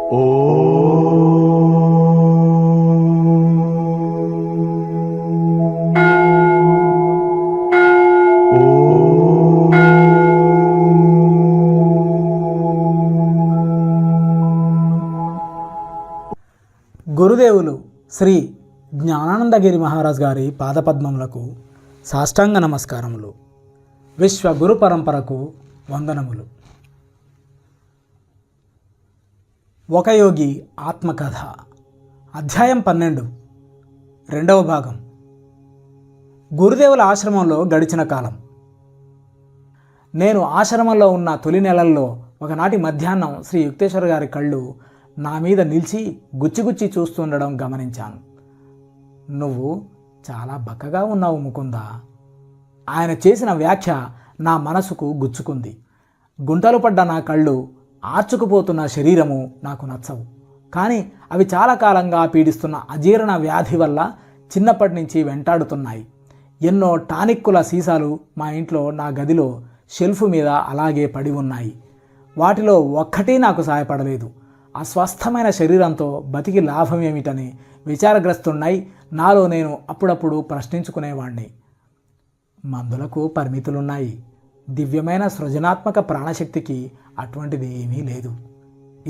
గురుదేవులు శ్రీ జ్ఞానానందగిరి మహారాజ్ గారి పాదపద్మములకు సాష్టాంగ నమస్కారములు. విశ్వ గురు పరంపరకు వందనములు. ఒక యోగి ఆత్మకథ అధ్యాయం 12 రెండవ భాగం. గురుదేవుల ఆశ్రమంలో గడిచిన కాలం. నేను ఆశ్రమంలో ఉన్న తొలి నెలల్లో ఒకనాటి మధ్యాహ్నం శ్రీ యుక్తేశ్వర గారి కళ్ళు నా మీద నిలిచి గుచ్చిగుచ్చి చూస్తుండడం గమనించాను. నువ్వు చాలా బక్కగా ఉన్నావు ముకుందా. ఆయన చేసిన వ్యాఖ్య నా మనసుకు గుచ్చుకుంది. గుంటలు పడ్డ నా కళ్ళు, ఆర్చుకుపోతున్న శరీరము నాకు నచ్చవు. కానీ అవి చాలా కాలంగా పీడిస్తున్న అజీర్ణ వ్యాధి వల్ల చిన్నప్పటి నుంచి వెంటాడుతున్నాయి. ఎన్నో టానిక్కుల సీసాలు మా ఇంట్లో నా గదిలో షెల్ఫ్ మీద అలాగే పడి ఉన్నాయి. వాటిలో ఒక్కటీ నాకు సాయపడలేదు. అస్వస్థమైన శరీరంతో బతికి లాభం ఏమిటని విచారగ్రస్తున్నై నాలో నేను అప్పుడప్పుడు ప్రశ్నించుకునేవాణ్ణి. మందులకు పరిమితులున్నాయి. దివ్యమైన సృజనాత్మక ప్రాణశక్తికి అటువంటిది ఏమీ లేదు.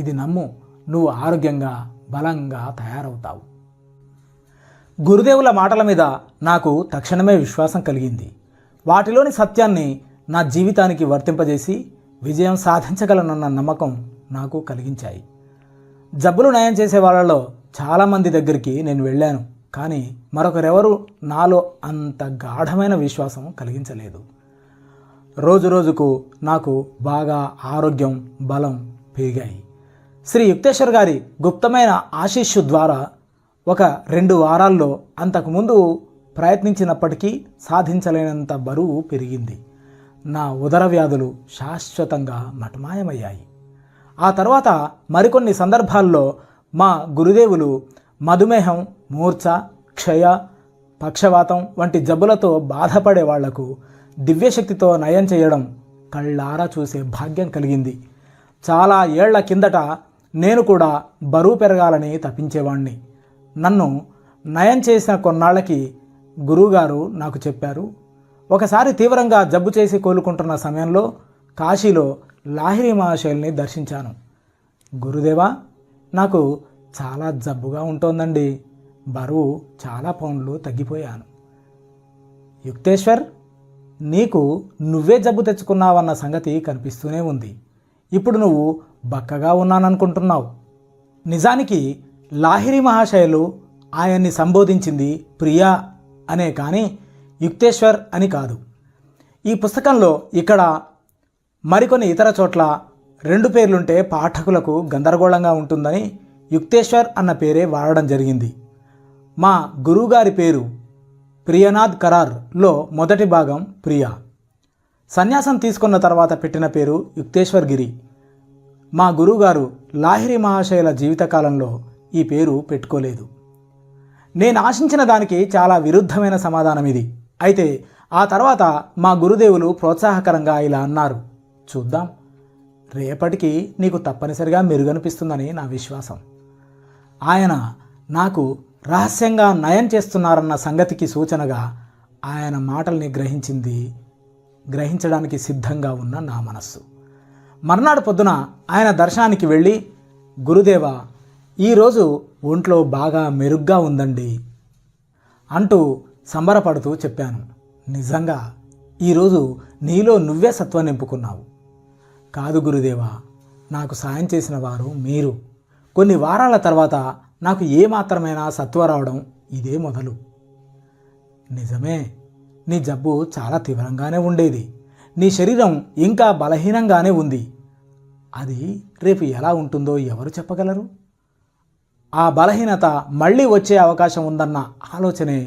ఇది నమ్ము, నువ్వు ఆరోగ్యంగా బలంగా తయారవుతావు. గురుదేవుల మాటల మీద నాకు తక్షణమే విశ్వాసం కలిగింది. వాటిలోని సత్యాన్ని నా జీవితానికి వర్తింపజేసి విజయం సాధించగలనన్న నమ్మకం నాకు కలిగించాయి. జబ్బులు నయం చేసే వాళ్ళలో చాలామంది దగ్గరికి నేను వెళ్ళాను. కానీ మరొకరెవరూ నాలో అంత గాఢమైన విశ్వాసం కలిగించలేదు. రోజు రోజుకు నాకు బాగా ఆరోగ్యం, బలం పెరిగాయి. శ్రీ యుక్తేశ్వర్ గారి గుప్తమైన ఆశీస్సు ద్వారా ఒక 2 వారాల్లో అంతకుముందు ప్రయత్నించినప్పటికీ సాధించలేనంత బరువు పెరిగింది. నా ఉదర వ్యాధులు శాశ్వతంగా మటుమాయమయ్యాయి. ఆ తర్వాత మరికొన్ని సందర్భాల్లో మా గురుదేవులు మధుమేహం, మూర్ఛ, క్షయ, పక్షవాతం వంటి జబ్బులతో బాధపడే వాళ్లకు దివ్యశక్తితో నయం చేయడం కళ్ళారా చూసే భాగ్యం కలిగింది. చాలా ఏళ్ల కిందట నేను కూడా బరువు పెరగాలని తప్పించేవాణ్ణి. నన్ను నయం చేసిన కొన్నాళ్ళకి గురువుగారు నాకు చెప్పారు. ఒకసారి తీవ్రంగా జబ్బు చేసి కోలుకుంటున్న సమయంలో కాశీలో లాహిరి మహాశయుల్ని దర్శించాను. గురుదేవా, నాకు చాలా జబ్బుగా ఉంటోందండి. బరువు చాలా పౌండ్లు తగ్గిపోయాను. యుక్తేశ్వర్, నీకు నువ్వే జబ్బు తెచ్చుకున్నావన్న సంగతి కనిపిస్తూనే ఉంది. ఇప్పుడు నువ్వు బక్కగా ఉన్నాననుకుంటున్నావు. నిజానికి లాహిరి మహాశయులు ఆయన్ని సంబోధించింది ప్రియా అనే కానీ యుక్తేశ్వర్ అని కాదు. ఈ పుస్తకంలో ఇక్కడ మరికొన్ని ఇతర చోట్ల 2 పేర్లుంటే పాఠకులకు గందరగోళంగా ఉంటుందని యుక్తేశ్వర్ అన్న పేరే వాడడం జరిగింది. మా గురువుగారి పేరు ప్రియనాథ్ కరార్లో మొదటి భాగం ప్రియా. సన్యాసం తీసుకున్న తర్వాత పెట్టిన పేరు యుక్తేశ్వర్ గిరి. మా గురువుగారు లాహిరి మహాశయుల జీవితకాలంలో ఈ పేరు పెట్టుకోలేదు. నేను ఆశించిన దానికి చాలా విరుద్ధమైన సమాధానం ఇది. అయితే ఆ తర్వాత మా గురుదేవులు ప్రోత్సాహకరంగా ఇలా అన్నారు. చూద్దాం, రేపటికి నీకు తప్పనిసరిగా మెరుగనిపిస్తుందని నా విశ్వాసం. ఆయన నాకు రహస్యంగా నయం చేస్తున్నారన్న సంగతికి సూచనగా ఆయన మాటల్ని గ్రహించడానికి సిద్ధంగా ఉన్న నా మనస్సు. మర్నాడు పొద్దున ఆయన దర్శనానికి వెళ్ళి, గురుదేవా, ఈరోజు ఒంట్లో బాగా మెరుగ్గా ఉందండి అంటూ సంబరపడుతూ చెప్పాను. నిజంగా ఈరోజు నీలో నువ్వే సత్వం నింపుకున్నావు. కాదు గురుదేవా, నాకు సాయం చేసిన వారు మీరు. కొన్ని వారాల తర్వాత నాకు ఏమాత్రమైనా సత్వ రావడం ఇదే మొదలు. నిజమే, నీ జబ్బు చాలా తీవ్రంగానే ఉండేది. నీ శరీరం ఇంకా బలహీనంగానే ఉంది. అది రేపు ఎలా ఉంటుందో ఎవరు చెప్పగలరు? ఆ బలహీనత మళ్ళీ వచ్చే అవకాశం ఉందన్న ఆలోచనే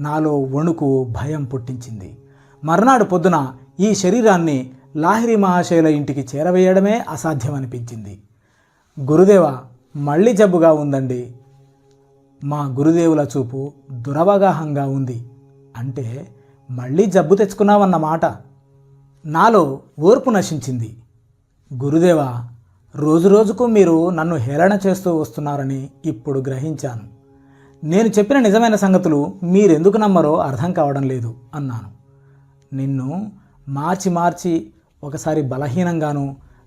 నాలో వణుకు, భయం పుట్టించింది. మర్నాడు పొద్దున ఈ శరీరాన్ని లాహిరి మహాశయుల ఇంటికి చేరవేయడమే అసాధ్యమనిపించింది. గురుదేవా, మళ్ళీ జబ్బుగా ఉందండి. మా గురుదేవుల చూపు దురవగాహంగా ఉంది. అంటే మళ్ళీ జబ్బు తెచ్చుకున్నావన్నమాట. నాలో ఓర్పు నశించింది. గురుదేవా, రోజురోజుకు మీరు నన్ను హేళన చేస్తూ వస్తున్నారని ఇప్పుడు గ్రహించాను. నేను చెప్పిన నిజమైన సంగతులు మీరెందుకు నమ్మరో అర్థం కావడం లేదు అన్నాను. నిన్ను మార్చి మార్చి ఒకసారి బలహీనంగాను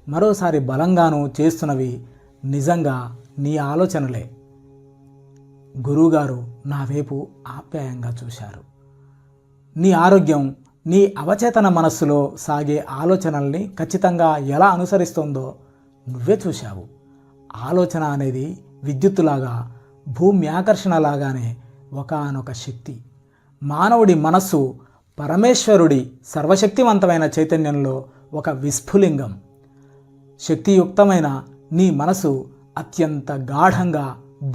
మరోసారి బలంగాను చేస్తున్నవి నిజంగా నీ ఆలోచనలే. గురువుగారు నా వైపు ఆప్యాయంగా చూశారు. నీ ఆరోగ్యం నీ అవచేతన మనస్సులో సాగే ఆలోచనల్ని ఖచ్చితంగా ఎలా అనుసరిస్తోందో నువ్వే చూశావు. ఆలోచన అనేది విద్యుత్తులాగా, భూమి ఆకర్షణలాగానే ఒకానొక శక్తి. మానవుడి మనస్సు పరమేశ్వరుడి సర్వశక్తివంతమైన చైతన్యంలో ఒక విస్ఫులింగం. శక్తియుక్తమైన నీ మనసు అత్యంత గాఢంగా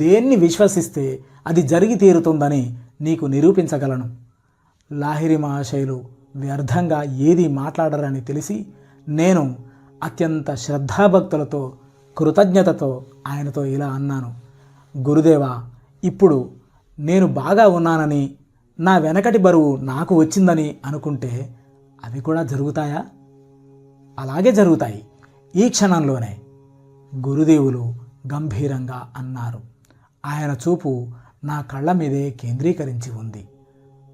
దేన్ని విశ్వసిస్తే అది జరిగి తీరుతుందని నీకు నిరూపించగలను. లాహిరి మహాశయులు వ్యర్థంగా ఏది మాట్లాడరని తెలిసి నేను అత్యంత శ్రద్ధాభక్తులతో కృతజ్ఞతతో ఆయనతో ఇలా అన్నాను. గురుదేవా, ఇప్పుడు నేను బాగా ఉన్నానని, నా వెనకటి బరువు నాకు వచ్చిందని అనుకుంటే అవి కూడా జరుగుతాయా? అలాగే జరుగుతాయి, ఈ క్షణంలోనే. గురుదేవులు గంభీరంగా అన్నారు. ఆయన చూపు నా కళ్ళ మీదే కేంద్రీకరించి ఉంది.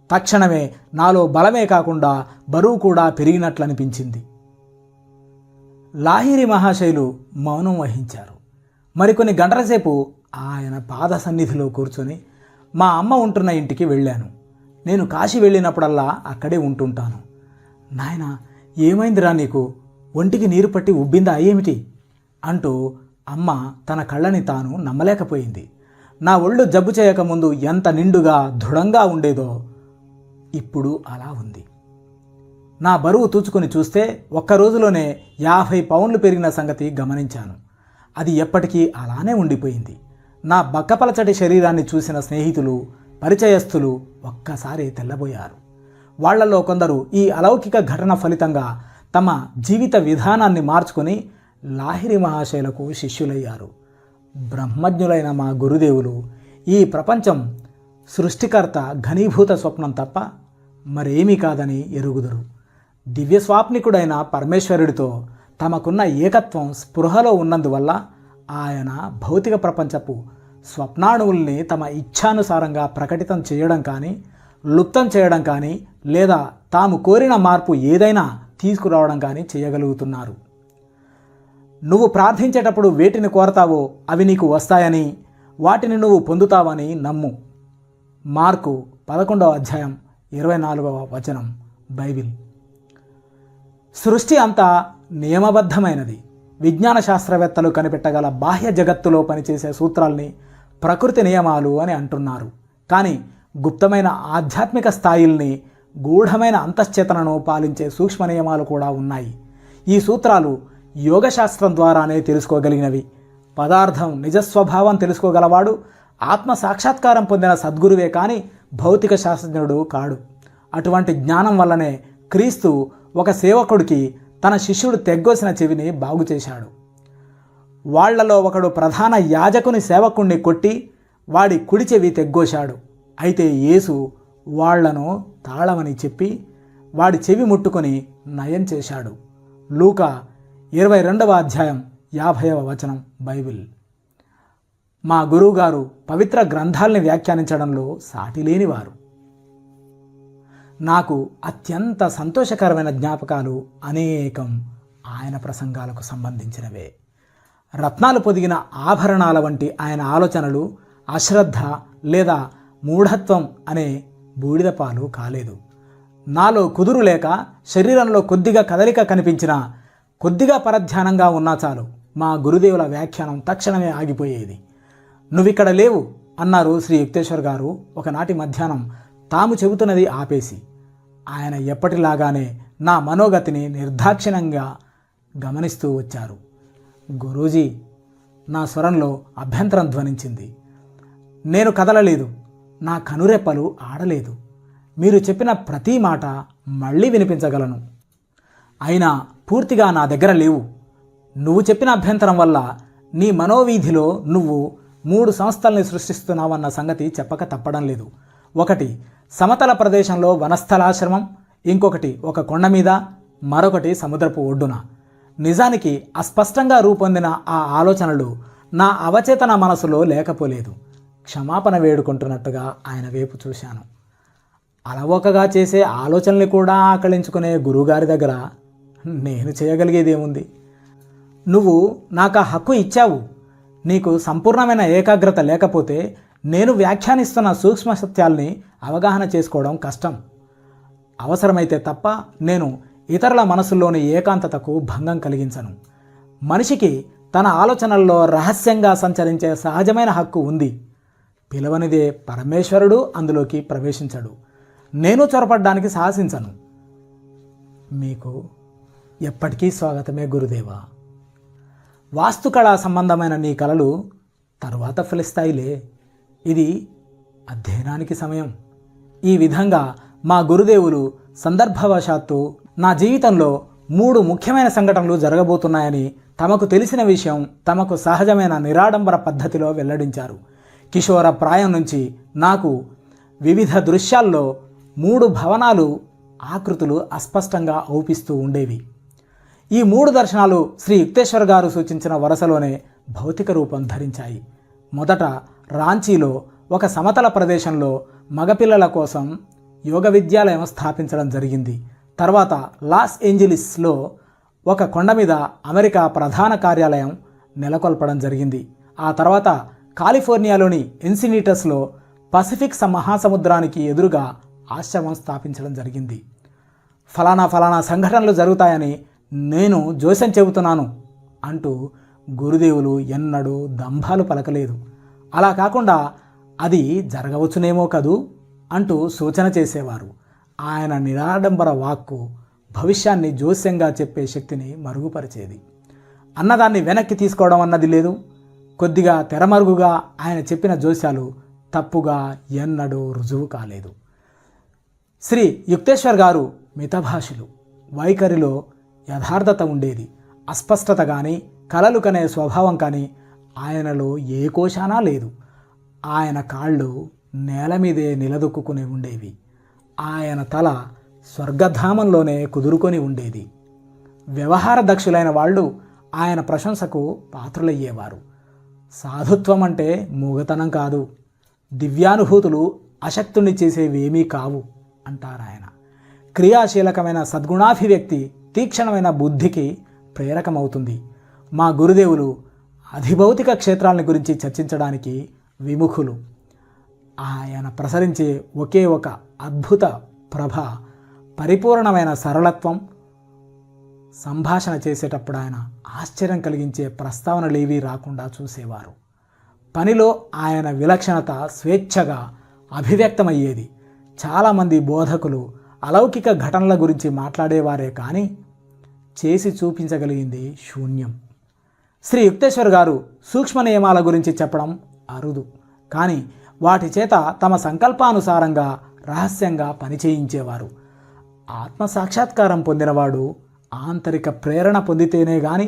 తక్షణమే నాలో బలమే కాకుండా బరువు కూడా పెరిగినట్లనిపించింది. లాహిరి మహాశయులు మౌనం వహించారు. మరికొన్ని గంటల సేపు ఆయన పాద సన్నిధిలో కూర్చొని మా అమ్మ ఉంటున్న ఇంటికి వెళ్ళాను. నేను కాశీ వెళ్ళినప్పుడల్లా అక్కడే ఉంటుంటాను. నాయనా, ఏమైందిరా నీకు? ఒంటికి నీరు పట్టి ఉబ్బిందా ఏమిటి అంటూ అమ్మ తన కళ్ళని తాను నమ్మలేకపోయింది. నా ఒళ్ళు జబ్బు చేయకముందు ఎంత నిండుగా దృఢంగా ఉండేదో ఇప్పుడు అలా ఉంది. నా బరువు తూచుకొని చూస్తే ఒక్క రోజులోనే 50 పౌండ్లు పెరిగిన సంగతి గమనించాను. అది ఎప్పటికీ అలానే ఉండిపోయింది. నా బక్కపలచటి శరీరాన్ని చూసిన స్నేహితులు, పరిచయస్తులు ఒక్కసారి తెల్లబోయారు. వాళ్లలో కొందరు ఈ అలౌకిక ఘటన ఫలితంగా తమ జీవిత విధానాన్ని మార్చుకొని లాహిరి మహాశయులకు శిష్యులయ్యారు. బ్రహ్మజ్ఞులైన మా గురుదేవులు ఈ ప్రపంచం సృష్టికర్త ఘనీభూత స్వప్నం తప్ప మరేమీ కాదని ఎరుగుదురు. దివ్యస్వాప్నికుడైన పరమేశ్వరుడితో తమకున్న ఏకత్వం స్పృహలో ఉన్నందువల్ల ఆయన భౌతిక ప్రపంచపు స్వప్నాణువుల్ని తమ ఇచ్ఛానుసారంగా ప్రకటితం చేయడం కానీ, లుప్తం చేయడం కానీ, లేదా తాము కోరిన మార్పు ఏదైనా తీసుకురావడం కానీ చేయగలుగుతున్నారు. నువ్వు ప్రార్థించేటప్పుడు వేటిని కోరతావో అవి నీకు వస్తాయని, వాటిని నువ్వు పొందుతావని నమ్ము. మార్కు 11వ అధ్యాయం 24వ వచనం, బైబిల్. సృష్టి అంతా నియమబద్ధమైనది. విజ్ఞాన శాస్త్రవేత్తలు కనిపెట్టగల బాహ్య జగత్తులో పనిచేసే సూత్రాల్ని ప్రకృతి నియమాలు అని అంటున్నారు. కానీ గుప్తమైన ఆధ్యాత్మిక స్థాయిల్ని, గూఢమైన అంతశ్చేతనను పాలించే సూక్ష్మ నియమాలు కూడా ఉన్నాయి. ఈ సూత్రాలు యోగశాస్త్రం ద్వారానే తెలుసుకోగలిగినవి. పదార్థం నిజస్వభావం తెలుసుకోగలవాడు ఆత్మ సాక్షాత్కారం పొందిన సద్గురువే కానీ భౌతిక శాస్త్రజ్ఞుడు కాడు. అటువంటి జ్ఞానం వల్లనే క్రీస్తు ఒక సేవకుడికి తన శిష్యుడు తెగ్గోసిన చెవిని బాగు చేశాడు. వాళ్లలో ఒకడు ప్రధాన యాజకుని సేవకుణ్ణి కొట్టి వాడి కుడి చెవి తెగ్గోశాడు. అయితే యేసు వాళ్లను తాళమని చెప్పి వాడి చెవి ముట్టుకొని నయం చేశాడు. లూకా 22వ అధ్యాయం 50వ వచనం, బైబిల్. మా గురువుగారు పవిత్ర గ్రంథాల్ని వ్యాఖ్యానించడంలో సాటిలేనివారు. నాకు అత్యంత సంతోషకరమైన జ్ఞాపకాలు అనేకం ఆయన ప్రసంగాలకు సంబంధించినవే. రత్నాలు పొదిగిన ఆభరణాల వంటి ఆయన ఆలోచనలు అశ్రద్ధ లేదా మూఢత్వం అనే బూడిదపాలు కాలేదు. నాలో కుదురు లేక శరీరంలో కొద్దిగా కదలిక కనిపించినా, కొద్దిగా పరధ్యానంగా ఉన్నా చాలు మా గురుదేవుల వ్యాఖ్యానం తక్షణమే ఆగిపోయేది. నువ్విక్కడ లేవు అన్నారు శ్రీ యుక్తేశ్వర్ గారు ఒకనాటి మధ్యాహ్నం తాము చెబుతున్నది ఆపేసి. ఆయన ఎప్పటిలాగానే నా మనోగతిని నిర్దాక్షిణ్యంగా గమనిస్తూ వచ్చారు. గురూజీ, నా స్వరంలో అభ్యంతరం ధ్వనించింది. నేను కదలలేదు, నా కనురెప్పలు ఆడలేదు. మీరు చెప్పిన ప్రతి మాట మళ్ళీ వినిపించగలను. అయినా పూర్తిగా నా దగ్గర లేవు. నువ్వు చెప్పిన అభ్యంతరం వల్ల నీ మనోవీధిలో నువ్వు 3 సంస్థల్ని సృష్టిస్తున్నావన్న సంగతి చెప్పక తప్పడం లేదు. ఒకటి సమతల ప్రదేశంలో వనస్థలాశ్రమం, ఇంకొకటి ఒక కొండ మీద, మరొకటి సముద్రపు ఒడ్డున. నిజానికి అస్పష్టంగా రూపొందిన ఆ ఆలోచనలు నా అవచేతన మనసులో లేకపోలేదు. క్షమాపణ వేడుకుంటున్నట్టుగా ఆయన వైపు చూశాను. అలవోకగా చేసే ఆలోచనల్ని కూడా ఆకళించుకునే గురువుగారి దగ్గర నేను చేయగలిగేదేముంది? నువ్వు నాకు ఆ హక్కు ఇచ్చావు. నీకు సంపూర్ణమైన ఏకాగ్రత లేకపోతే నేను వ్యాఖ్యానిస్తున్న సూక్ష్మ సత్యాల్ని అవగాహన చేసుకోవడం కష్టం. అవసరమైతే తప్ప నేను ఇతరుల మనసుల్లోని ఏకాంతతకు భంగం కలిగించను. మనిషికి తన ఆలోచనల్లో రహస్యంగా సంచరించే సహజమైన హక్కు ఉంది. పిలవనిదే పరమేశ్వరుడు అందులోకి ప్రవేశించడు. నేను చొరపడ్డానికి సాహసించను. మీకు ఎప్పటికీ స్వాగతమే గురుదేవా. వాస్తుకళా సంబంధమైన నీ కలలు తరువాత ఫలిస్తాయిలే. ఇది అధ్యయనానికి సమయం. ఈ విధంగా మా గురుదేవులు సందర్భవశాత్తు నా జీవితంలో 3 ముఖ్యమైన సంఘటనలు జరగబోతున్నాయని తమకు తెలిసిన విషయం తమకు సహజమైన నిరాడంబర పద్ధతిలో వెల్లడించారు. కిషోర ప్రాయం నుంచి నాకు వివిధ దృశ్యాల్లో 3 భవనాలు ఆకృతులు అస్పష్టంగా ఔపిస్తూ ఉండేవి. ఈ 3 దర్శనాలు శ్రీ యుక్తేశ్వర్ గారు సూచించిన వరుసలోనే భౌతిక రూపం ధరించాయి. మొదట రాంచీలో ఒక సమతల ప్రదేశంలో మగపిల్లల కోసం యోగ విద్యాలయం స్థాపించడం జరిగింది. తర్వాత లాస్ ఏంజలీస్లో ఒక కొండ మీద అమెరికా ప్రధాన కార్యాలయం నెలకొల్పడం జరిగింది. ఆ తర్వాత కాలిఫోర్నియాలోని ఎన్సినీటస్లో పసిఫిక్ మహాసముద్రానికి ఎదురుగా ఆశ్రమం స్థాపించడం జరిగింది. ఫలానా సంఘటనలు జరుగుతాయని నేను జోస్యం చెబుతున్నాను అంటూ గురుదేవులు ఎన్నడూ దంభాలు పలకలేదు. అలా కాకుండా అది జరగవచ్చునేమో కదూ అంటూ సూచన చేసేవారు. ఆయన నిరాడంబర వాక్కు భవిష్యాన్ని జోస్యంగా చెప్పే శక్తిని మరుగుపరిచేది. అన్నదాన్ని వెనక్కి తీసుకోవడం అన్నది లేదు. కొద్దిగా తెరమరుగుగా ఆయన చెప్పిన జోస్యాలు తప్పుగా ఎన్నడూ రుజువు కాలేదు. శ్రీ యుక్తేశ్వర్ గారు మితభాషులు. వైఖరిలో యథార్థత ఉండేది. అస్పష్టత కానీ కలలు కనే స్వభావం కానీ ఆయనలో ఏ కోశానా లేదు. ఆయన కాళ్ళు నేల మీదే నిలదొక్కుని ఉండేవి. ఆయన తల స్వర్గధామంలోనే కుదురుకొని ఉండేది. వ్యవహార దక్షులైన వాళ్ళు ఆయన ప్రశంసకు పాత్రులయ్యేవారు. సాధుత్వం అంటే మూగతనం కాదు, దివ్యానుభూతులు అశక్తుణ్ణి చేసేవేమీ కావు అంటారాయన. క్రియాశీలకమైన సద్గుణాభివ్యక్తి తీక్షణమైన బుద్ధికి ప్రేరకమవుతుంది. మా గురుదేవులు అధిభౌతిక క్షేత్రాలని గురించి చర్చించడానికి విముఖులు. ఆయన ప్రసరించే ఒకే ఒక అద్భుత ప్రభ పరిపూర్ణమైన సరళత్వం. సంభాషణ చేసేటప్పుడు ఆయన ఆశ్చర్యం కలిగించే ప్రస్తావనలేవీ రాకుండా చూసేవారు. పనిలో ఆయన విలక్షణత స్వేచ్ఛగా అభివ్యక్తమయ్యేది. చాలామంది బోధకులు అలౌకిక ఘటనల గురించి మాట్లాడేవారే కానీ చేసి చూపించగలిగింది శూన్యం. శ్రీ యుక్తేశ్వర్ గారు సూక్ష్మ నియమాల గురించి చెప్పడం అరుదు, కానీ వాటి చేత తమ సంకల్పానుసారంగా రహస్యంగా పనిచేయించేవారు. ఆత్మసాక్షాత్కారం పొందినవాడు ఆంతరిక ప్రేరణ పొందితేనే గాని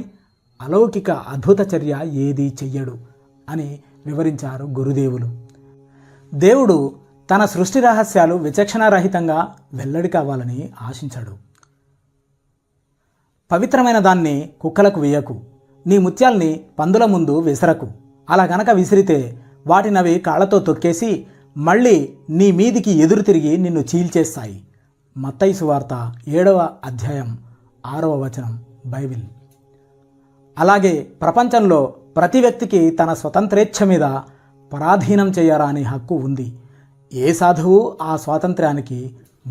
అలౌకిక అద్భుత చర్య ఏదీ చెయ్యడు అని వివరించారు గురుదేవులు. దేవుడు తన సృష్టి రహస్యాలు విచక్షణారహితంగా వెల్లడి కావాలని ఆశించాడు. పవిత్రమైన దాన్ని కుక్కలకు వేయకు, నీ ముత్యాల్ని పందుల ముందు విసరకు. అలా గనక విసిరితే వాటినవి కాళ్లతో తొక్కేసి మళ్ళీ నీ మీదికి ఎదురు తిరిగి నిన్ను చీల్చేస్తాయి. మత్తయి సువార్త 7వ అధ్యాయం 6వ వచనం బైబిల్. అలాగే ప్రపంచంలో ప్రతి వ్యక్తికి తన స్వతంత్రేచ్ఛ మీద పరాధీనం చేయరాని హక్కు ఉంది. ఏ సాధువు ఆ స్వాతంత్ర్యానికి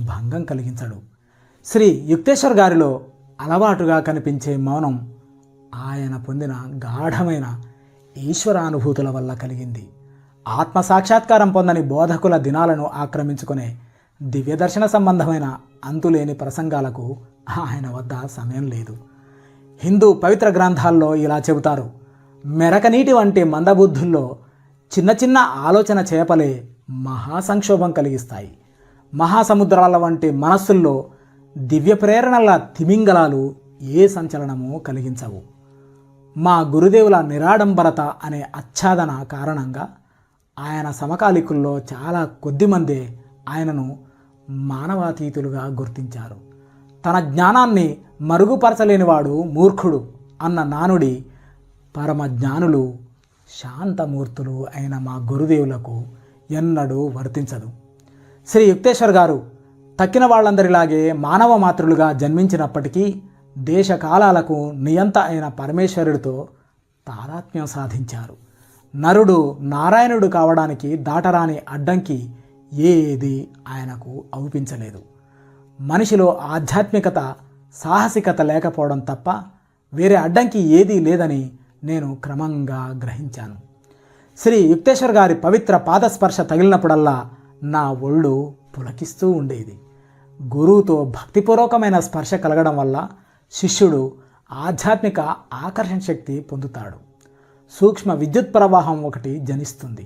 భంగం కలిగించడు. శ్రీ యుక్తేశ్వర్ గారిలో అలవాటుగా కనిపించే మౌనం ఆయన పొందిన గాఢమైన ఈశ్వరానుభూతుల వల్ల కలిగింది. ఆత్మసాక్షాత్కారం పొందని బోధకుల దినాలను ఆక్రమించుకునే దివ్యదర్శన సంబంధమైన అంతులేని ప్రసంగాలకు ఆయన వద్ద సమయం లేదు. హిందూ పవిత్ర గ్రంథాల్లో ఇలా చెబుతారు: మెరకనీటి వంటి మందబుద్ధుల్లో చిన్న చిన్న ఆలోచన చేపలే మహాసంక్షోభం కలిగిస్తాయి. మహాసముద్రాల వంటి మనస్సుల్లో దివ్య ప్రేరణల తిమింగలాలు ఏ సంచలనము కలిగించవు. మా గురుదేవుల నిరాడంబరత అనే ఆచ్ఛాదన కారణంగా ఆయన సమకాలికుల్లో చాలా కొద్దిమందే ఆయనను మానవాతీతులుగా గుర్తించారు. తన జ్ఞానాన్ని మరుగుపరచలేనివాడు మూర్ఖుడు అన్న నానుడి పరమ జ్ఞానులు శాంతమూర్తులు అయిన మా గురుదేవులకు ఎన్నడూ వర్తించదు. శ్రీ యుక్తేశ్వర్ గారు తక్కిన వాళ్ళందరిలాగే మానవ మాతృలుగా జన్మించినప్పటికీ దేశకాలాలకు నియంత అయిన పరమేశ్వరుడితో తాదాత్మ్యం సాధించారు. నరుడు నారాయణుడు కావడానికి దాటరాని అడ్డంకి ఏది ఆయనకు అవుపించలేదు. మనిషిలో ఆధ్యాత్మికత, సాహసికత లేకపోవడం తప్ప వేరే అడ్డంకి ఏదీ లేదని నేను క్రమంగా గ్రహించాను. శ్రీ యుక్తేశ్వర్ గారి పవిత్ర పాదస్పర్శ తగిలినప్పుడల్లా నా ఒళ్ళు పులకిస్తూ ఉండేది. గురువుతో భక్తిపూర్వకమైన స్పర్శ కలగడం వల్ల శిష్యుడు ఆధ్యాత్మిక ఆకర్షణ శక్తి పొందుతాడు. సూక్ష్మ విద్యుత్ ప్రవాహం ఒకటి జనిస్తుంది.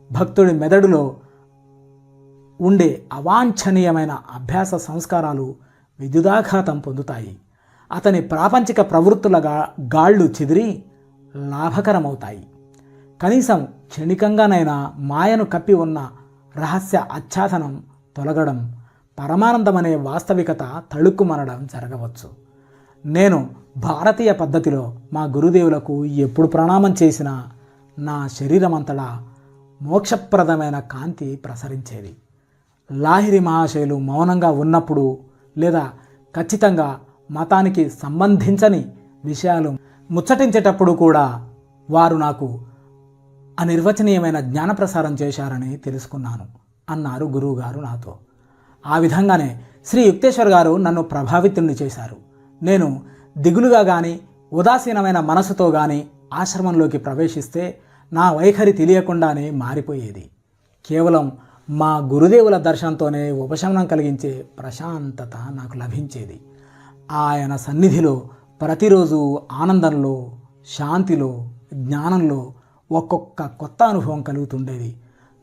భక్తుడి మెదడులో ఉండే అవాంఛనీయమైన అభ్యాస సంస్కారాలు విద్యుదాఘాతం పొందుతాయి. అతని ప్రాపంచిక ప్రవృత్తుల గాళ్ళు చెదిరి లాభకరమవుతాయి. కనీసం క్షణికంగానైనా మాయను కప్పి ఉన్న రహస్య ఆచ్ఛాదనం తొలగడం, పరమానందమనే వాస్తవికత తళుక్కుమనడం జరగవచ్చు. నేను భారతీయ పద్ధతిలో మా గురుదేవులకు ఎప్పుడు ప్రణామం చేసినా నా శరీరమంతటా మోక్షప్రదమైన కాంతి ప్రసరించేది. లాహిరి మహాశయులు మౌనంగా ఉన్నప్పుడు లేదా ఖచ్చితంగా మతానికి సంబంధించని విషయాలు ముచ్చటించేటప్పుడు కూడా వారు నాకు అనిర్వచనీయమైన జ్ఞానప్రసారం చేశారని తెలుసుకున్నాను అన్నారు గురువుగారు నాతో. ఆ విధంగానే శ్రీ యుక్తేశ్వర్ గారు నన్ను ప్రభావితుణ్ణి చేశారు. నేను దిగులుగా కానీ ఉదాసీనమైన మనసుతో కానీ ఆశ్రమంలోకి ప్రవేశిస్తే నా వైఖరి తెలియకుండానే మారిపోయేది. కేవలం మా గురుదేవుల దర్శనంతోనే ఉపశమనం కలిగించే ప్రశాంతత నాకు లభించేది. ఆయన సన్నిధిలో ప్రతిరోజు ఆనందంలో, శాంతిలో, జ్ఞానంలో ఒక్కొక్క కొత్త అనుభవం కలుగుతుండేది.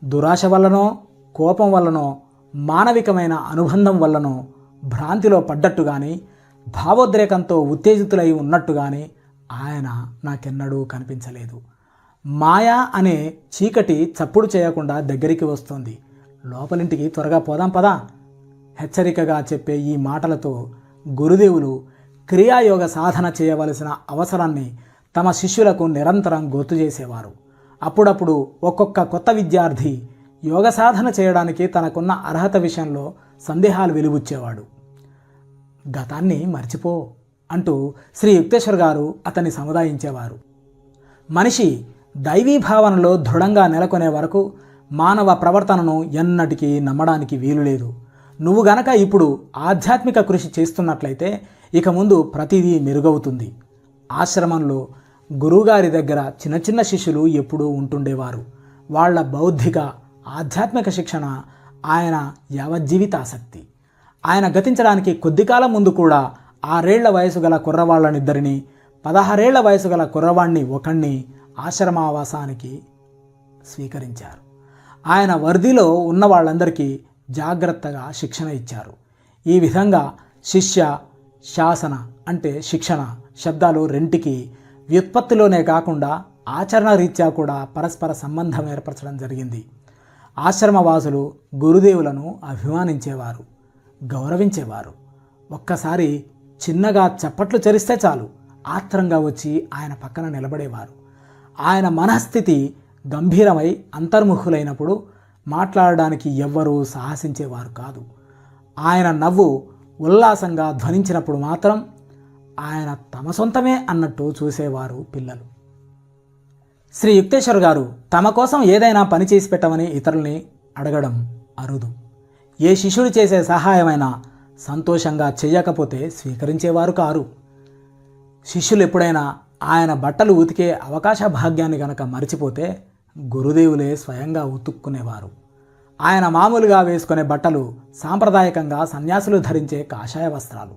దురాశ వల్లనో, కోపం వల్లనో, మానవికమైన అనుబంధం వల్లనో భ్రాంతిలో పడ్డట్టు కానీ, భావోద్రేకంతో ఉత్తేజితులై ఉన్నట్టు కానీ ఆయన నాకెన్నడూ కనిపించలేదు. మాయా అనే చీకటి చప్పుడు చేయకుండా దగ్గరికి వస్తుంది. లోపలింటికి త్వరగా పోదాం పదా హెచ్చరికగా చెప్పే ఈ మాటలతో గురుదేవులు క్రియాయోగ సాధన చేయవలసిన అవసరాన్ని తమ శిష్యులకు నిరంతరం గుర్తు చేసేవారు. అప్పుడప్పుడు ఒక్కొక్క కొత్త విద్యార్థి యోగ సాధన చేయడానికి తనకున్న అర్హత విషయంలో సందేహాలు వెలుబుచ్చేవాడు. గతాన్ని మర్చిపో అంటూ శ్రీ యుక్తేశ్వర్ గారు అతన్ని సముదాయించేవారు. మనిషి దైవీ భావనలో దృఢంగా నెలకొనే వరకు మానవ ప్రవర్తనను ఎన్నటికీ నమ్మడానికి వీలులేదు. నువ్వు గనక ఇప్పుడు ఆధ్యాత్మిక కృషి చేస్తున్నట్లయితే ఇక ముందు ప్రతిదీ మెరుగవుతుంది. ఆశ్రమంలో గురువుగారి దగ్గర చిన్న చిన్న శిష్యులు ఎప్పుడూ ఉంటుండేవారు. వాళ్ళ బౌద్ధిక, ఆధ్యాత్మిక శిక్షణ ఆయన యావజ్జీవితాసక్తి. ఆయన గతించడానికి కొద్ది కాలం ముందు కూడా 6 ఏళ్ల వయసు గల కుర్రవాళ్ళనిద్దరినీ, 16 ఏళ్ల వయసు గల కుర్రవాణ్ణి ఒకణ్ణి ఆశ్రమావాసానికి స్వీకరించారు. ఆయన వర్ధిలో ఉన్న వాళ్ళందరికీ జాగ్రత్తగా శిక్షణ ఇచ్చారు. ఈ విధంగా శిష్య, శాసన అంటే శిక్షణ శబ్దాలు రెంటికి వ్యుత్పత్తిలోనే కాకుండా ఆచరణ రీత్యా కూడా పరస్పర సంబంధం ఏర్పరచడం జరిగింది. ఆశ్రమవాసులు గురుదేవులను అభిమానించేవారు, గౌరవించేవారు. ఒక్కసారి చిన్నగా చప్పట్లు చరిస్తే చాలు ఆత్రంగా వచ్చి ఆయన పక్కన నిలబడేవారు. ఆయన మనస్థితి గంభీరమై అంతర్ముఖులైనప్పుడు మాట్లాడడానికి ఎవ్వరూ సాహసించేవారు కాదు. ఆయన నవ్వు ఉల్లాసంగా ధ్వనించినప్పుడు మాత్రం ఆయన తమ సొంతమే అన్నట్టు చూసేవారు పిల్లలు. శ్రీ యుక్తేశ్వర్ గారు తమ కోసం ఏదైనా పని చేసి పెట్టమని ఇతరుల్ని అడగడం అరుదు. ఏ శిష్యుడు చేసే సహాయమైనా సంతోషంగా చెయ్యకపోతే స్వీకరించేవారు కారు. శిష్యులు ఎప్పుడైనా ఆయన బట్టలు ఉతికే అవకాశ భాగ్యాన్ని గనక మరిచిపోతే గురుదేవులే స్వయంగా ఉతుక్కునేవారు. ఆయన మామూలుగా వేసుకునే బట్టలు సాంప్రదాయకంగా సన్యాసులు ధరించే కాషాయ వస్త్రాలు.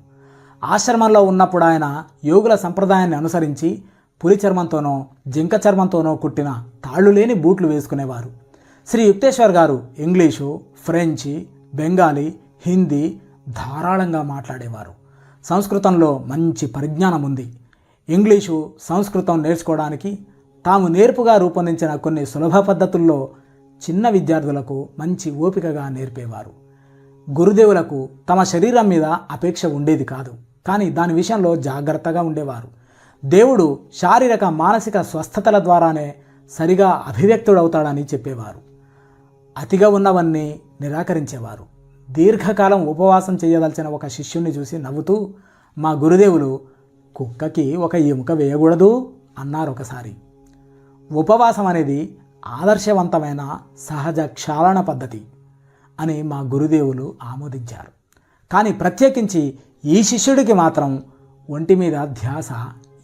ఆశ్రమంలో ఉన్నప్పుడు ఆయన యోగుల సంప్రదాయాన్ని అనుసరించి పులి చర్మంతోనో, జింక చర్మంతోనో కుట్టిన తాళ్ళు లేని బూట్లు వేసుకునేవారు. శ్రీ యుక్తేశ్వర్ గారు ఇంగ్లీషు, ఫ్రెంచి, బెంగాలీ, హిందీ ధారాళంగా మాట్లాడేవారు. సంస్కృతంలో మంచి పరిజ్ఞానం ఉంది. ఇంగ్లీషు, సంస్కృతం నేర్చుకోవడానికి తాము నేర్పుగా రూపొందించిన కొన్ని సులభ పద్ధతుల్లో చిన్న విద్యార్థులకు మంచి ఓపికగా నేర్పేవారు. గురుదేవులకు తమ శరీరం మీద అపేక్ష ఉండేది కాదు, కానీ దాని విషయంలో జాగ్రత్తగా ఉండేవారు. దేవుడు శారీరక మానసిక స్వస్థతల ద్వారానే సరిగా అభివ్యక్తుడవుతాడని చెప్పేవారు. అతిగా ఉన్నవన్నీ నిరాకరించేవారు. దీర్ఘకాలం ఉపవాసం చేయదలిచిన ఒక శిష్యుణ్ణి చూసి నవ్వుతూ, మా గురుదేవులు కుక్కకి ఒక ఎముక వేయకూడదు అన్నారు ఒకసారి. ఉపవాసం అనేది ఆదర్శవంతమైన సహజ క్షాళన పద్ధతి అని మా గురుదేవులు ఆమోదించారు. కానీ ప్రత్యేకించి ఈ శిష్యుడికి మాత్రం ఒంటి మీద ధ్యాస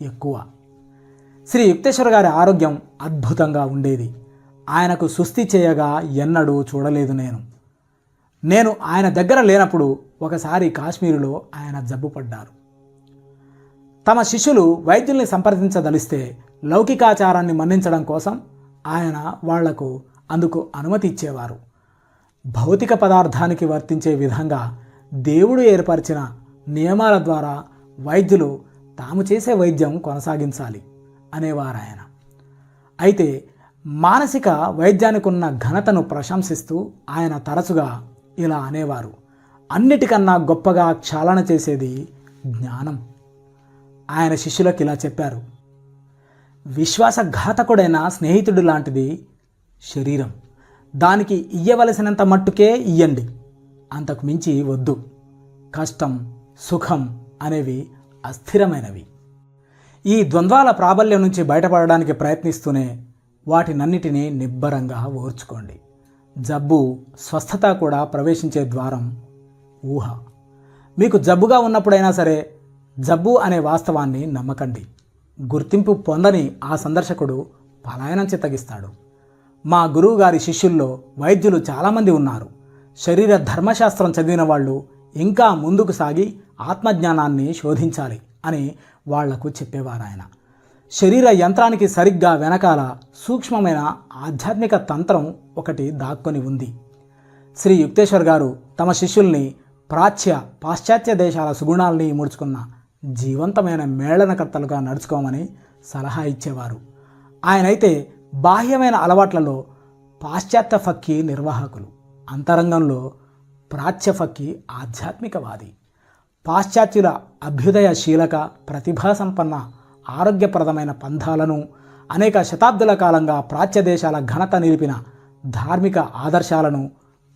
ఎక్కువ. శ్రీ యుక్తేశ్వర గారి ఆరోగ్యం అద్భుతంగా ఉండేది. ఆయనకు సుస్థి చేయగా ఎన్నడూ చూడలేదు నేను ఆయన దగ్గర లేనప్పుడు ఒకసారి కాశ్మీరులో ఆయన జబ్బుపడ్డారు. తమ శిష్యులు వైద్యుల్ని సంప్రదించదలిస్తే లౌకికాచారాన్ని మన్నించడం కోసం ఆయన వాళ్లకు అందుకు అనుమతి ఇచ్చేవారు. భౌతిక పదార్థానికి వర్తించే విధంగా దేవుడు ఏర్పరిచిన నియమాల ద్వారా వైద్యులు తాము చేసే వైద్యం కొనసాగించాలి అనేవారు ఆయన. అయితే మానసిక వైద్యానికి ఉన్న ఘనతను ప్రశంసిస్తూ ఆయన తరచుగా ఇలా అనేవారు, అన్నిటికన్నా గొప్పగా క్షాళన చేసేది జ్ఞానం. ఆయన శిష్యులకు ఇలా చెప్పారు, విశ్వాసఘాతకుడైన స్నేహితుడు లాంటిది శరీరం. దానికి ఇయ్యవలసినంత మట్టుకే ఇయ్యండి, అంతకు మించి వద్దు. కష్టం సుఖం అనేవి అస్థిరమైనవి. ఈ ద్వంద్వాల ప్రాబల్యం నుంచి బయటపడడానికి ప్రయత్నిస్తూనే వాటినన్నిటినీ నిబ్బరంగా ఓర్చుకోండి. జబ్బు స్వస్థత కూడా ప్రవేశించే ద్వారం ఊహ. మీకు జబ్బుగా ఉన్నప్పుడైనా సరే జబ్బు అనే వాస్తవాన్ని నమ్మకండి. గుర్తింపు పొందని ఆ సందర్శకుడు పలాయనం చిత్తగిస్తాడు. మా గురువు గారి శిష్యుల్లో వైద్యులు చాలామంది ఉన్నారు. శరీర ధర్మశాస్త్రం చదివిన వాళ్ళు ఇంకా ముందుకు సాగి ఆత్మజ్ఞానాన్ని శోధించాలి అని వాళ్లకు చెప్పేవారు ఆయన. శరీర యంత్రానికి సరిగ్గా వెనకాల సూక్ష్మమైన ఆధ్యాత్మిక తంత్రం ఒకటి దాక్కొని ఉంది. శ్రీ యుక్తేశ్వర్ గారు తమ శిష్యుల్ని పాశ్చాత్య దేశాల సుగుణాలని ముడుచుకున్న జీవంతమైన మేళనకర్తలుగా నడుచుకోమని సలహా ఇచ్చేవారు. ఆయనైతే బాహ్యమైన అలవాట్లలో పాశ్చాత్య ఫక్కీ నిర్వాహకులు, అంతరంగంలో ప్రాచ్యఫక్కీ ఆధ్యాత్మికవాది. పాశ్చాత్యుల అభ్యుదయశీలక ప్రతిభాసంపన్న ఆరోగ్యప్రదమైన పంథాలను అనేక శతాబ్దుల కాలంగా ప్రాచ్య దేశాల ఘనత నిలిపిన ధార్మిక ఆదర్శాలను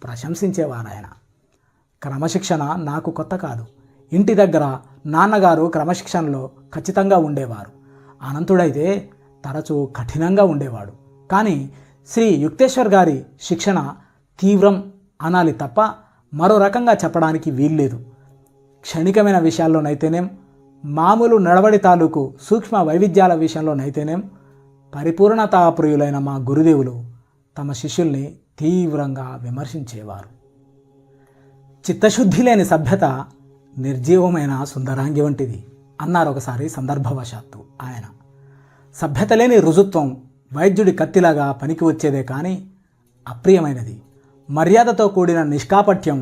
ప్రశంసించేవారాయన. క్రమశిక్షణ నాకు కొత్త కాదు. ఇంటి దగ్గర నాన్నగారు క్రమశిక్షణలో ఖచ్చితంగా ఉండేవారు. అనంతుడైతే తరచూ కఠినంగా ఉండేవాడు. కానీ శ్రీ యుక్తేశ్వర్ గారి శిక్షణ తీవ్రం అనాలి తప్ప మరో రకంగా చెప్పడానికి వీల్లేదు. క్షణికమైన విషయాల్లోనైతేనేం, మామూలు నడవడి తాలూకు సూక్ష్మ వైవిధ్యాల విషయంలోనైతేనేం పరిపూర్ణతాప్రియులైన మా గురుదేవులు తమ శిష్యుల్ని తీవ్రంగా విమర్శించేవారు. చిత్తశుద్ధి లేని సభ్యత నిర్జీవమైన సుందరాంగి వంటిది అన్నారు ఒకసారి సందర్భవశాత్తు ఆయన. సభ్యత లేని రుజుత్వం వైద్యుడి కత్తిలాగా పనికి వచ్చేదే కానీ అప్రియమైనది. మర్యాదతో కూడిన నిష్కాపట్యం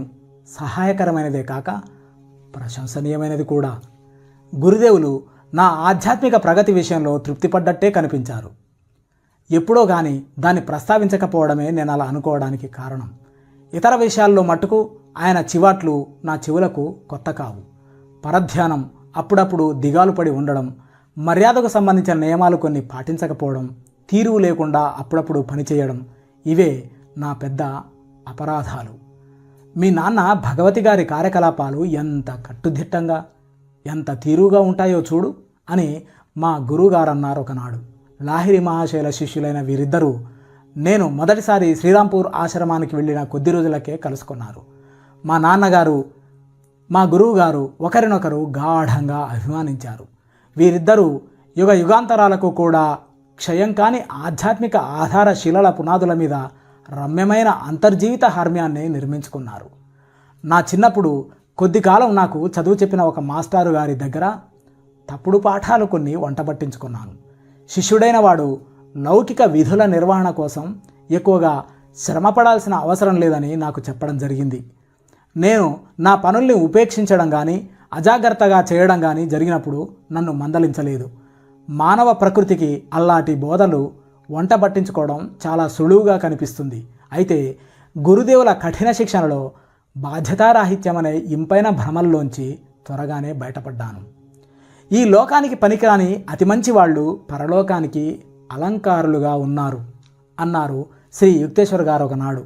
సహాయకరమైనదే కాక ప్రశంసనీయమైనది కూడా. గురుదేవులు నా ఆధ్యాత్మిక ప్రగతి విషయంలో తృప్తిపడ్డట్టే కనిపించారు. ఎప్పుడో కానీ దాన్ని ప్రస్తావించకపోవడమే నేను అలా అనుకోవడానికి కారణం. ఇతర విషయాల్లో మట్టుకు ఆయన చివాట్లు నా చెవులకు కొత్త కావు. పరధ్యానం, అప్పుడప్పుడు దిగాలు పడి ఉండడం, మర్యాదకు సంబంధించిన నియమాలు కొన్ని పాటించకపోవడం, తీరువు లేకుండా అప్పుడప్పుడు పనిచేయడం, ఇవే నా పెద్ద అపరాధాలు. మీ నాన్న భగవతి గారి కార్యకలాపాలు ఎంత కట్టుదిట్టంగా ఎంత తీరుగా ఉంటాయో చూడు అని మా గురువుగారు అన్నారు ఒకనాడు. లాహిరి మహాశైల శిష్యులైన వీరిద్దరూ నేను మొదటిసారి శ్రీరాంపూర్ ఆశ్రమానికి వెళ్ళిన కొద్ది రోజులకే కలుసుకున్నారు. మా నాన్నగారు మా గురువుగారు ఒకరినొకరు గాఢంగా అభిమానించారు. వీరిద్దరూ యుగ యుగాంతరాలకు కూడా క్షయం కాని ఆధ్యాత్మిక ఆధార శిలల పునాదుల మీద రమ్యమైన అంతర్జీవిత హార్మ్యాన్ని నిర్మించుకున్నారు. నా చిన్నప్పుడు కొద్ది కాలం నాకు చదువు చెప్పిన ఒక మాస్టారు గారి దగ్గర తప్పుడు పాఠాలు కొన్ని వంటబట్టించుకున్నాను. శిష్యుడైన వాడు లౌకిక విధుల నిర్వహణ కోసం ఎక్కువగా శ్రమపడాల్సిన అవసరం లేదని నాకు చెప్పడం జరిగింది. నేను నా పనుల్ని ఉపేక్షించడం కానీ అజాగ్రత్తగా చేయడం కానీ జరిగినప్పుడు నన్ను మందలించలేదు. మానవ ప్రకృతికి అల్లాంటి బోధలు వంట పట్టించుకోవడం చాలా సులువుగా కనిపిస్తుంది. అయితే గురుదేవుల కఠిన శిక్షణలో బాధ్యతారాహిత్యం అనే ఇంపైన భ్రమల్లోంచి త్వరగానే బయటపడ్డాను. ఈ లోకానికి పనికిరాని అతి మంచి వాళ్ళు పరలోకానికి అలంకారులుగా ఉన్నారు అన్నారు శ్రీ యుక్తేశ్వర్ గారు ఒకనాడు.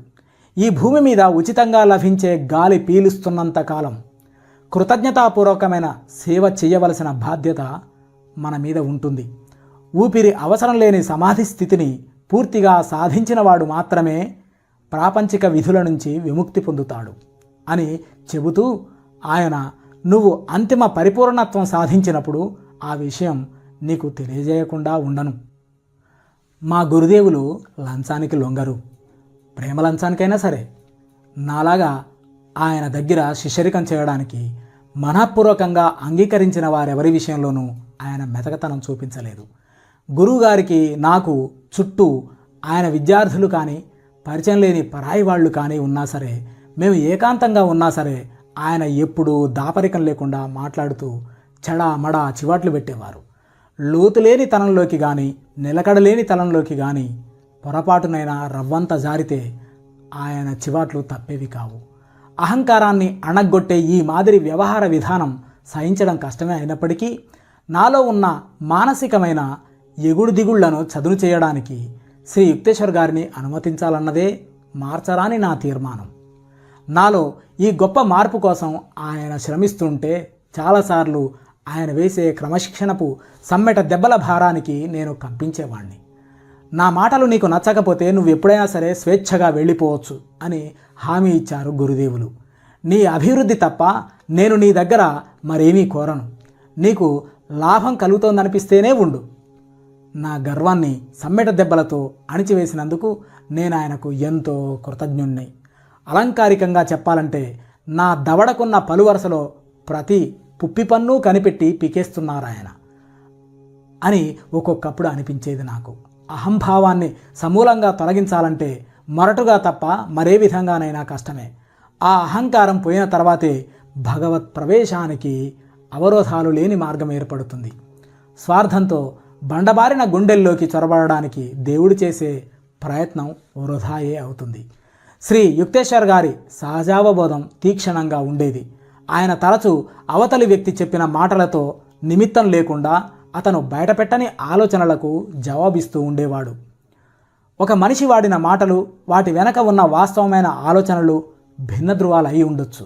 ఈ భూమి మీద ఉచితంగా లభించే గాలి పీలుస్తున్నంత కాలం కృతజ్ఞతాపూర్వకమైన సేవ చేయవలసిన బాధ్యత మన మీద ఉంటుంది. ఊపిరి అవసరం లేని సమాధి స్థితిని పూర్తిగా సాధించిన వాడు మాత్రమే ప్రాపంచిక విధుల నుంచి విముక్తి పొందుతాడు అని చెబుతూ ఆయన, నువ్వు అంతిమ పరిపూర్ణత్వం సాధించినప్పుడు ఆ విషయం నీకు తెలియజేయకుండా ఉండను. మా గురుదేవులు లంచానికి లొంగరు, ప్రేమ లంచానికైనా సరే. నాలాగా ఆయన దగ్గర శిష్యరికం చేయడానికి మనఃపూర్వకంగా అంగీకరించిన వారెవరి విషయంలోనూ ఆయన మెతకతనం చూపించలేదు. గురువుగారికి నాకు చుట్టూ ఆయన విద్యార్థులు కానీ పరిచయం లేని పరాయి వాళ్ళు కానీ ఉన్నా సరే, మేము ఏకాంతంగా ఉన్నా సరే ఆయన ఎప్పుడూ దాపరికం లేకుండా మాట్లాడుతూ చెడామడా చివాట్లు పెట్టేవారు. లోతులేని తనంలోకి కానీ నిలకడలేని తలంలోకి కానీ పొరపాటునైనా రవ్వంత జారితే ఆయన చివాట్లు తప్పేవి కావు. అహంకారాన్ని అణగొట్టే ఈ మాదిరి వ్యవహార విధానం సహించడం కష్టమే అయినప్పటికీ నాలో ఉన్న మానసికమైన ఎగుడు దిగుళ్లను చదును చేయడానికి శ్రీ యుక్తేశ్వర్ గారిని అనుమతించాలన్నదే మార్చరాని నా తీర్మానం. నాలో ఈ గొప్ప మార్పు కోసం ఆయన శ్రమిస్తుంటే చాలాసార్లు ఆయన వేసే క్రమశిక్షణపు సమ్మెట దెబ్బల భారానికి నేను కంపించేవాణ్ణి. నా మాటలు నీకు నచ్చకపోతే నువ్వు ఎప్పుడైనా సరే స్వేచ్ఛగా వెళ్ళిపోవచ్చు అని హామీ ఇచ్చారు గురుదేవులు. నీ అభివృద్ధి తప్ప నేను నీ దగ్గర మరేమీ కోరను. నీకు లాభం కలుగుతోందనిపిస్తేనే ఉండు. నా గర్వాన్ని సమ్మెట దెబ్బలతో అణిచివేసినందుకు నేను ఆయనకు ఎంతో కృతజ్ఞుణ్ణి. అలంకారికంగా చెప్పాలంటే నా దవడకున్న పలు వరుసలో ప్రతి పుప్పి పన్ను కనిపెట్టి పీకేస్తున్నారాయన అని ఒక్కొక్కప్పుడు అనిపించేది నాకు. అహంభావాన్ని సమూలంగా తొలగించాలంటే మొరటుగా తప్ప మరే విధంగానైనా కష్టమే. ఆ అహంకారం పోయిన తర్వాతే భగవత్ ప్రవేశానికి అవరోధాలు లేని మార్గం ఏర్పడుతుంది. స్వార్థంతో బండబారిన గుండెల్లోకి చొరబడడానికి దేవుడు చేసే ప్రయత్నం వృధాయే అవుతుంది. శ్రీ యుక్తేశ్వర్ గారి సహజావబోధం తీక్షణంగా ఉండేది. ఆయన తరచూ అవతలి వ్యక్తి చెప్పిన మాటలతో నిమిత్తం లేకుండా అతను బయటపెట్టని ఆలోచనలకు జవాబిస్తూ ఉండేవాడు. ఒక మనిషి వాడిన మాటలు, వాటి వెనక ఉన్న వాస్తవమైన ఆలోచనలు భిన్న ధృవాలు అయి ఉండొచ్చు.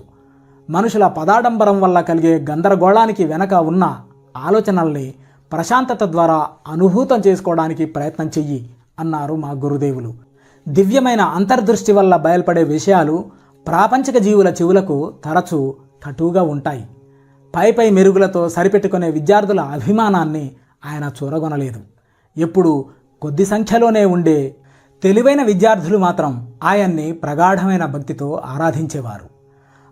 మనుషుల పదాడంబరం వల్ల కలిగే గందరగోళానికి వెనక ఉన్న ఆలోచనల్ని ప్రశాంతత ద్వారా అనుభూతం చేసుకోవడానికి ప్రయత్నం చెయ్యి అన్నారు మా గురుదేవులు. దివ్యమైన అంతర్దృష్టి వల్ల బయల్పడే విషయాలు ప్రాపంచిక జీవుల చెవులకు తరచూ కటువుగా ఉంటాయి. పై మెరుగులతో సరిపెట్టుకునే విద్యార్థుల అభిమానాన్ని ఆయన చూరగొనలేదు. ఎప్పుడు కొద్ది సంఖ్యలోనే ఉండే తెలివైన విద్యార్థులు మాత్రం ఆయన్ని ప్రగాఢమైన భక్తితో ఆరాధించేవారు.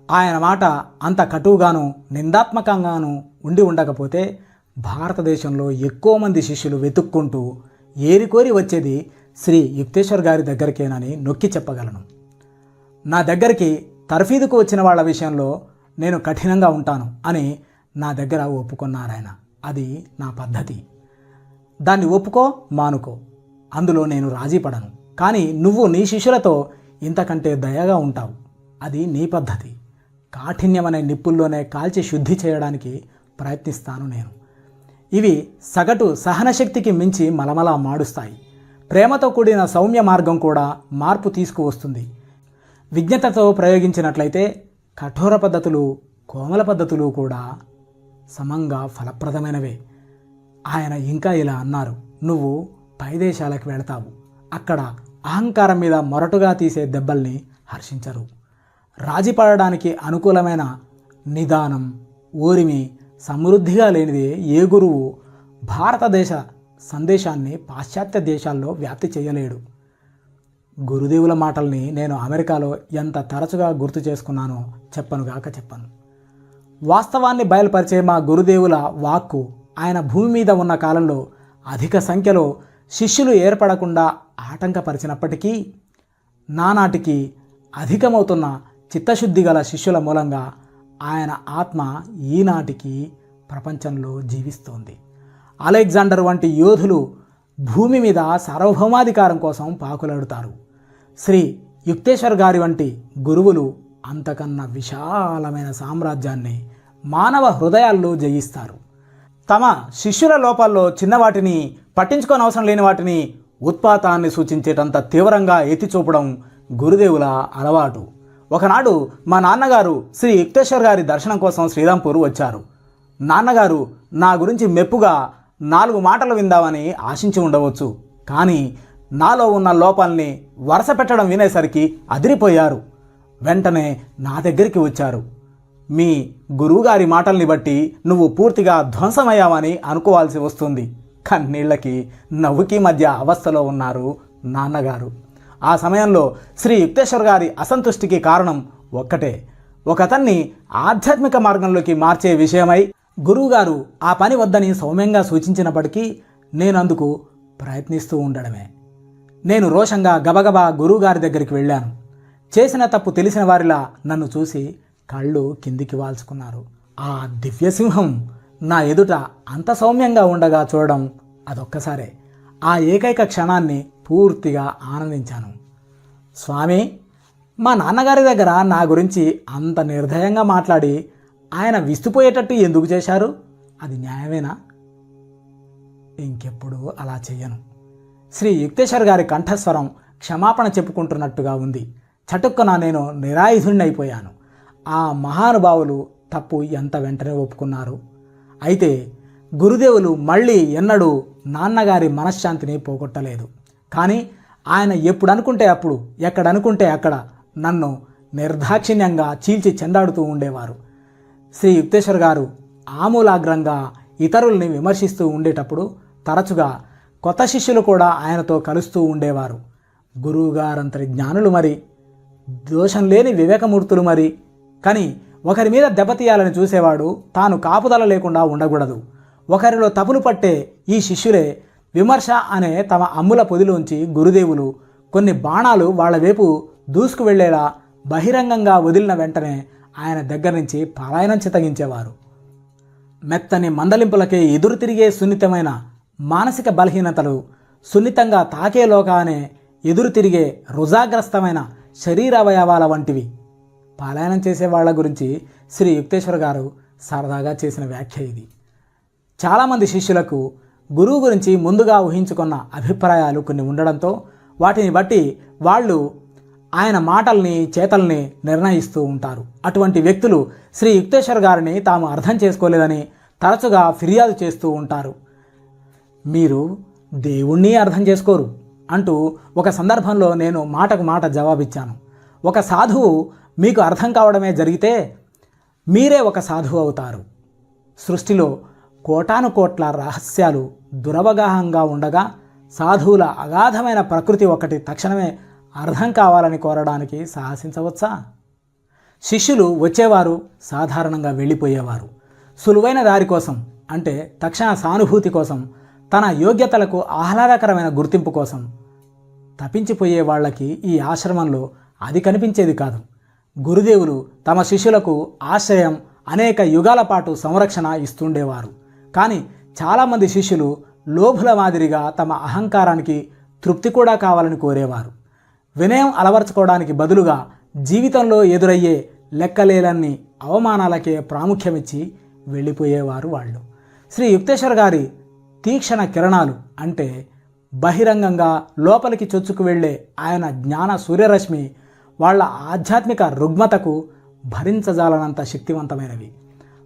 ఆయన మాట అంత కటువుగాను నిందాత్మకంగాను ఉండి ఉండకపోతే భారతదేశంలో ఎక్కువ మంది శిష్యులు వెతుక్కుంటూ ఏరికోరి వచ్చేది శ్రీ యుక్తేశ్వర్ గారి దగ్గరికేనని నొక్కి చెప్పగలను. నా దగ్గరికి తర్ఫీదుకు వచ్చిన వాళ్ళ విషయంలో నేను కఠినంగా ఉంటాను అని నా దగ్గర ఒప్పుకున్నారాయన. అది నా పద్ధతి. దాన్ని ఒప్పుకో మానుకో, అందులో నేను రాజీ పడను. కానీ నువ్వు నీ శిష్యులతో ఇంతకంటే దయగా ఉంటావు, అది నీ పద్ధతి. కాఠిన్యమనే నిప్పుల్లోనే కాల్చి శుద్ధి చేయడానికి ప్రయత్నిస్తాను నేను. ఇవి సగటు సహనశక్తికి మించి మలమలా మాడుస్తాయి. ప్రేమతో కూడిన సౌమ్య మార్గం కూడా మార్పు తీసుకువస్తుంది. విజ్ఞతతో ప్రయోగించినట్లయితే కఠోర పద్ధతులు, కోమల పద్ధతులు కూడా సమంగా ఫలప్రదమైనవే. ఆయన ఇంకా ఇలా అన్నారు, నువ్వు పై దేశాలకు వెళతావు, అక్కడ అహంకారం మీద మొరటుగా తీసే దెబ్బల్ని హర్షించరు. రాజీ పడడానికి అనుకూలమైన నిదానం, ఓరిమి సమృద్ధిగా లేనిదే ఏ గురువు భారతదేశ సందేశాన్ని పాశ్చాత్య దేశాల్లో వ్యాప్తి చేయలేడు. గురుదేవుల మాటల్ని నేను అమెరికాలో ఎంత తరచుగా గుర్తు చేసుకున్నానో చెప్పను. వాస్తవాన్ని బయలుపరిచే మా గురుదేవుల వాక్కు ఆయన భూమి మీద ఉన్న కాలంలో అధిక సంఖ్యలో శిష్యులు ఏర్పడకుండా ఆటంకపరిచినప్పటికీ నానాటికి అధికమవుతున్న చిత్తశుద్ధి గల శిష్యుల మూలంగా ఆయన ఆత్మ ఈనాటికి ప్రపంచంలో జీవిస్తోంది. అలెగ్జాండర్ వంటి యోధులు భూమి మీద సార్వభౌమాధికారం కోసం పాకులాడుతారు. శ్రీ యుక్తేశ్వర్ గారి వంటి గురువులు అంతకన్నా విశాలమైన సామ్రాజ్యాన్ని మానవ హృదయాల్లో జయిస్తారు. తమ శిష్యుల లోపాల్లో చిన్నవాటిని, పట్టించుకోనవసరం లేని వాటిని, ఉత్పాతాన్ని సూచించేటంత తీవ్రంగా ఎత్తిచూపడం గురుదేవుల అలవాటు. ఒకనాడు మా నాన్నగారు శ్రీ యుక్తేశ్వర్ గారి దర్శనం కోసం శ్రీరాంపూర్ వచ్చారు. నాన్నగారు నా గురించి మెప్పుగా 4 మాటలు విందామని ఆశించి ఉండవచ్చు. కానీ నాలో ఉన్న లోపాల్ని వరుస పెట్టడం వినేసరికి అదిరిపోయారు. వెంటనే నా దగ్గరికి వచ్చారు. మీ గురువుగారి మాటల్ని బట్టి నువ్వు పూర్తిగా ధ్వంసమయ్యావని అనుకోవాల్సి వస్తుంది. కన్నీళ్లకి నవ్వుకి మధ్య అవస్థలో ఉన్నారు నాన్నగారు. ఆ సమయంలో శ్రీ యుక్తేశ్వర్ గారి అసంతుష్టికి కారణం ఒక్కటే. ఒకతన్ని ఆధ్యాత్మిక మార్గంలోకి మార్చే విషయమై గురువుగారు ఆ పని వద్దని సౌమ్యంగా సూచించినప్పటికీ నేను అందుకు ప్రయత్నిస్తూ ఉండడమే. నేను రోషంగా గబగబా గురువుగారి దగ్గరికి వెళ్ళాను. చేసిన తప్పు తెలిసిన వారిలా నన్ను చూసి కళ్ళు కిందికి వాల్చుకున్నారు. ఆ దివ్యసింహం నా ఎదుట అంత సౌమ్యంగా ఉండగా చూడడం అదొక్కసారే. ఆ ఏకైక క్షణాన్ని పూర్తిగా ఆనందించాను. స్వామి, మా నాన్నగారి దగ్గర నా గురించి అంత నిర్దయంగా మాట్లాడి ఆయన విస్తుపోయేటట్టు ఎందుకు చేశారు? అది న్యాయమేనా? ఇంకెప్పుడు అలా చెయ్యను. శ్రీ యుక్తేశ్వర్ గారి కంఠస్వరం క్షమాపణ చెప్పుకుంటున్నట్టుగా ఉంది. చటుక్కున నేను నిరాయుధుణ్ణైపోయాను. ఆ మహానుభావులు తప్పు ఎంత వెంటనే ఒప్పుకున్నారు. అయితే గురుదేవులు మళ్ళీ ఎన్నడూ నాన్నగారి మనశ్శాంతిని పోగొట్టలేదు. కానీ ఆయన ఎప్పుడు అనుకుంటే అప్పుడు, ఎక్కడనుకుంటే అక్కడ నన్ను నిర్దాక్షిణ్యంగా చీల్చి చెండాడుతూ ఉండేవారు. శ్రీ యుక్తేశ్వర్ గారు ఆమూలాగ్రంగా ఇతరుల్ని విమర్శిస్తూ ఉండేటప్పుడు తరచుగా కొత్త శిష్యులు కూడా ఆయనతో కలుస్తూ ఉండేవారు. గురువుగారంతటి జ్ఞానులు మరి, దోషం లేని వివేకమూర్తులు మరి. కానీ ఒకరి మీద దెబ్బతీయాలని చూసేవాడు తాను కాపుదల లేకుండా ఉండకూడదు. ఒకరిలో తప్పులు పట్టే ఈ శిష్యులే విమర్శ అనే తమ అమ్ముల పొదిలోంచి గురుదేవులు కొన్ని బాణాలు వాళ్ల వైపు దూసుకు వెళ్లేలా బహిరంగంగా వదిలిన వెంటనే ఆయన దగ్గర నుంచి పలాయనం చితగించేవారు. మెత్తని మందలింపులకే ఎదురు తిరిగే సున్నితమైన మానసిక బలహీనతలు, సున్నితంగా తాకే లోకానే ఎదురు తిరిగే రుజాగ్రస్తమైన శరీరావయవాల వంటివి. పలాయనం చేసే వాళ్ళ గురించి శ్రీ యుక్తేశ్వర్ గారు సరదాగా చేసిన వ్యాఖ్య ఇది. చాలామంది శిష్యులకు గురువు గురించి ముందుగా ఊహించుకున్న అభిప్రాయాలు కొన్ని ఉండడంతో వాటిని బట్టి వాళ్ళు ఆయన మాటల్ని, చేతల్ని నిర్ణయిస్తూ ఉంటారు. అటువంటి వ్యక్తులు శ్రీ యుక్తేశ్వర్ గారిని తాము అర్థం చేసుకోలేదని తరచుగా ఫిర్యాదు చేస్తూ ఉంటారు. మీరు దేవుణ్ణి అర్థం చేసుకోరు అంటూ ఒక సందర్భంలో నేను మాటకు మాట జవాబిచ్చాను. ఒక సాధువు మీకు అర్థం కావడమే జరిగితే మీరే ఒక సాధువు అవుతారు. సృష్టిలో కోటాను కోట్ల రహస్యాలు దురవగాహంగా ఉండగా సాధువుల అగాధమైన ప్రకృతి ఒకటి తక్షణమే అర్థం కావాలని కోరడానికి సాహసించవచ్చా? శిష్యులు వచ్చేవారు, సాధారణంగా వెళ్ళిపోయేవారు. సులువైన దారి కోసం, అంటే తక్షణ సానుభూతి కోసం, తన యోగ్యతలకు ఆహ్లాదకరమైన గుర్తింపు కోసం తప్పించిపోయే వాళ్ళకి ఈ ఆశ్రమంలో అది కనిపించేది కాదు. గురుదేవులు తమ శిష్యులకు ఆశ్రయం, అనేక యుగాల పాటు సంరక్షణ ఇస్తుండేవారు. కానీ చాలామంది శిష్యులు లోభుల మాదిరిగా తమ అహంకారానికి తృప్తి కూడా కావాలని కోరేవారు. వినయం అలవర్చుకోవడానికి బదులుగా జీవితంలో ఎదురయ్యే లెక్కలేలన్ని అవమానాలకే ప్రాముఖ్యమిచ్చి వెళ్ళిపోయేవారు వాళ్ళు. శ్రీ యుక్తేశ్వర్ గారి తీక్షణ కిరణాలు, అంటే బహిరంగంగా లోపలికి చొచ్చుకు వెళ్ళే ఆయన జ్ఞాన సూర్యరశ్మి వాళ్ళ ఆధ్యాత్మిక రుగ్మతకు భరించజాలనంత శక్తివంతమైనవి.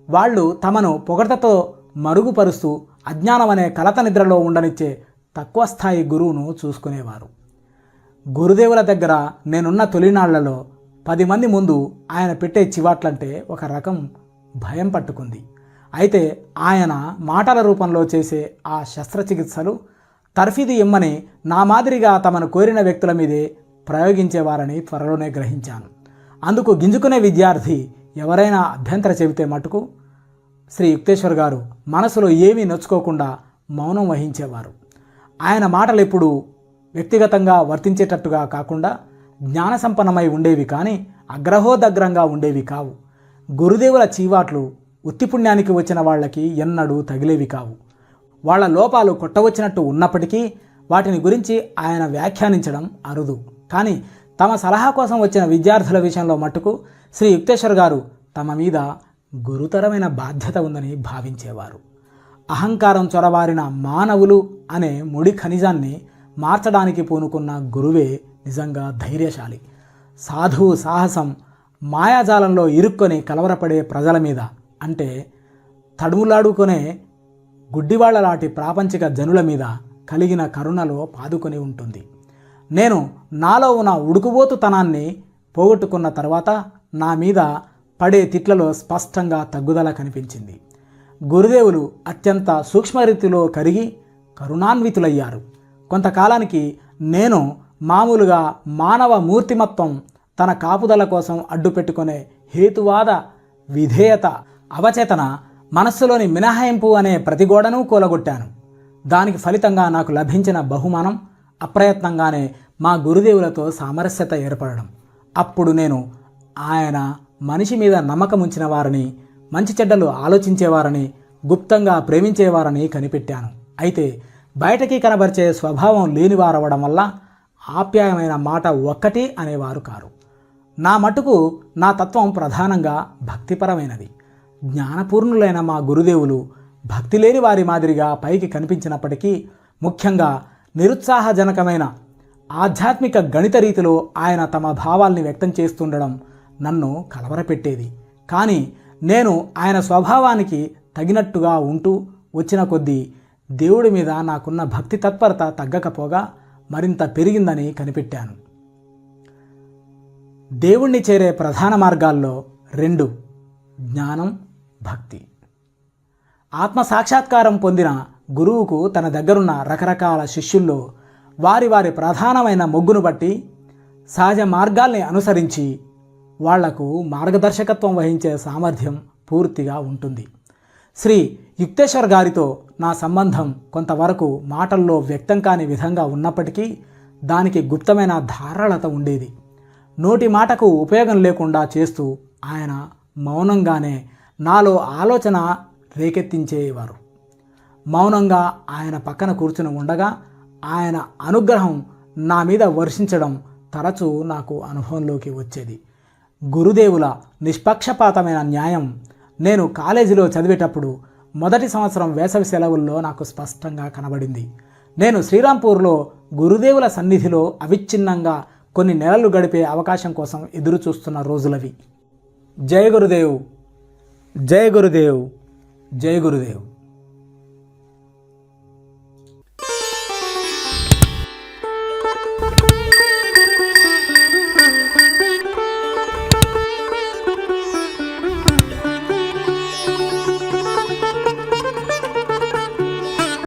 వాళ్ళు తమను పొగడ్తతో మరుగుపరుస్తూ అజ్ఞానం అనే కలత నిద్రలో ఉండనిచ్చే తక్కువ స్థాయి గురువును చూసుకునేవారు. గురుదేవుల దగ్గర నేనున్న తొలినాళ్లలో 10 మంది ముందు ఆయన పెట్టే చివాట్లంటే ఒక రకం భయం పట్టుకుంది. అయితే ఆయన మాటల రూపంలో చేసే ఆ శస్త్రచికిత్సలు తర్ఫీదు ఇమ్మని నా మాదిరిగా తమను కోరిన వ్యక్తుల మీదే ప్రయోగించేవారని త్వరలోనే గ్రహించాను. అందుకు గింజుకునే విద్యార్థి ఎవరైనా అభ్యంతర చెబితే మటుకు శ్రీ యుక్తేశ్వర్ గారు మనసులో ఏమీ నొచ్చుకోకుండా మౌనం వహించేవారు. ఆయన మాటలు ఎప్పుడూ వ్యక్తిగతంగా వర్తించేటట్టుగా కాకుండా జ్ఞాన సంపన్నమై ఉండేవి, కానీ అగ్రహోదగ్రంగా ఉండేవి కావు. గురుదేవుల చీవాట్లు ఉత్తిపుణ్యానికి వచ్చిన వాళ్ళకి ఎన్నడూ తగిలేవి కావు. వాళ్ళ లోపాలు కొట్టవచ్చినట్టు ఉన్నప్పటికీ వాటిని గురించి ఆయన వ్యాఖ్యానించడం అరుదు. కానీ తమ సలహా కోసం వచ్చిన విద్యార్థుల విషయంలో మట్టుకు శ్రీ యుక్తేశ్వర్ గారు తమ మీద గురుతరమైన బాధ్యత ఉందని భావించేవారు. అహంకారం చొరబారిన మానవులు అనే ముడి ఖనిజాన్ని మార్చడానికి పూనుకున్న గురువే నిజంగా ధైర్యశాలి. సాధువు సాహసం మాయాజాలంలో ఇరుక్కొని కలవరపడే ప్రజల మీద, అంటే తడుములాడుకునే గుడ్డివాళ్లలాంటి ప్రాపంచిక జనుల మీద కలిగిన కరుణలో పాదుకొని ఉంటుంది. నేను నాలో ఉన్న ఉడుకుబోతుతనాన్ని పోగొట్టుకున్న తర్వాత నా మీద పడే తిట్లలో స్పష్టంగా తగ్గుదల కనిపించింది. గురుదేవులు అత్యంత సూక్ష్మరీతిలో కరిగి కరుణాన్వితులయ్యారు. కొంతకాలానికి నేను మామూలుగా మానవ మూర్తిమత్వం తన కాపుదల కోసం అడ్డుపెట్టుకునే హేతువాద విధేయత అవచేతన మనస్సులోని మినహాయింపు అనే ప్రతిగోడను కూలగొట్టాను. దానికి ఫలితంగా నాకు లభించిన బహుమానం అప్రయత్నంగానే మా గురుదేవులతో సామరస్యత ఏర్పడడం. అప్పుడు నేను ఆయన మనిషి మీద నమ్మకం ఉంచిన వారని, మంచి చెడ్డలు ఆలోచించేవారని, గుప్తంగా ప్రేమించేవారని కనిపెట్టాను. అయితే బయటకి కనబరిచే స్వభావం లేనివారవడం వల్ల ఆప్యాయమైన మాట ఒక్కటి అనేవారు కారు. నా మటుకు నా తత్వం ప్రధానంగా భక్తిపరమైనది. జ్ఞానపూర్ణులైన మా గురుదేవులు భక్తి లేని వారి మాదిరిగా పైకి కనిపించినప్పటికీ ముఖ్యంగా నిరుత్సాహజనకమైన ఆధ్యాత్మిక గణిత రీతిలో ఆయన తమ భావాల్ని వ్యక్తం చేస్తుండడం నన్ను కలవరపెట్టేది. కానీ నేను ఆయన స్వభావానికి తగినట్టుగా ఉంటూ వచ్చిన కొద్దీ దేవుడి మీద నాకున్న భక్తి తత్పరత తగ్గకపోగా మరింత పెరిగిందని కనిపెట్టాను. దేవుణ్ణి చేరే ప్రధాన మార్గాల్లో 2: జ్ఞానం, భక్తి. ఆత్మ సాక్షాత్కారం పొందిన గురువుకు తన దగ్గరున్న రకరకాల శిష్యుల్లో వారి వారి ప్రధానమైన మొగ్గును బట్టి సహజ మార్గాల్ని అనుసరించి వాళ్లకు మార్గదర్శకత్వం వహించే సామర్థ్యం పూర్తిగా ఉంటుంది. శ్రీ యుక్తేశ్వర్ గారితో నా సంబంధం కొంతవరకు మాటల్లో వ్యక్తం కాని విధంగా ఉన్నప్పటికీ దానికి గుప్తమైన ధారాళత ఉండేది. నోటి మాటకు ఉపయోగం లేకుండా చేస్తూ ఆయన మౌనంగానే నాలో ఆలోచన రేకెత్తించేవారు. మౌనంగా ఆయన పక్కన కూర్చుని ఉండగా ఆయన అనుగ్రహం నా మీద వర్షించడం తరచూ నాకు అనుభవంలోకి వచ్చేది. గురుదేవుల నిష్పక్షపాతమైన న్యాయం నేను కాలేజీలో చదివేటప్పుడు మొదటి సంవత్సరం వేసవి సెలవుల్లో నాకు స్పష్టంగా కనబడింది. నేను శ్రీరాంపూర్లో గురుదేవుల సన్నిధిలో అవిచ్ఛిన్నంగా కొన్ని నెలలు గడిపే అవకాశం కోసం ఎదురు చూస్తున్న రోజులవి. జయ గురుదేవ్, జయ గురుదేవ్, జయ గురుదేవ్.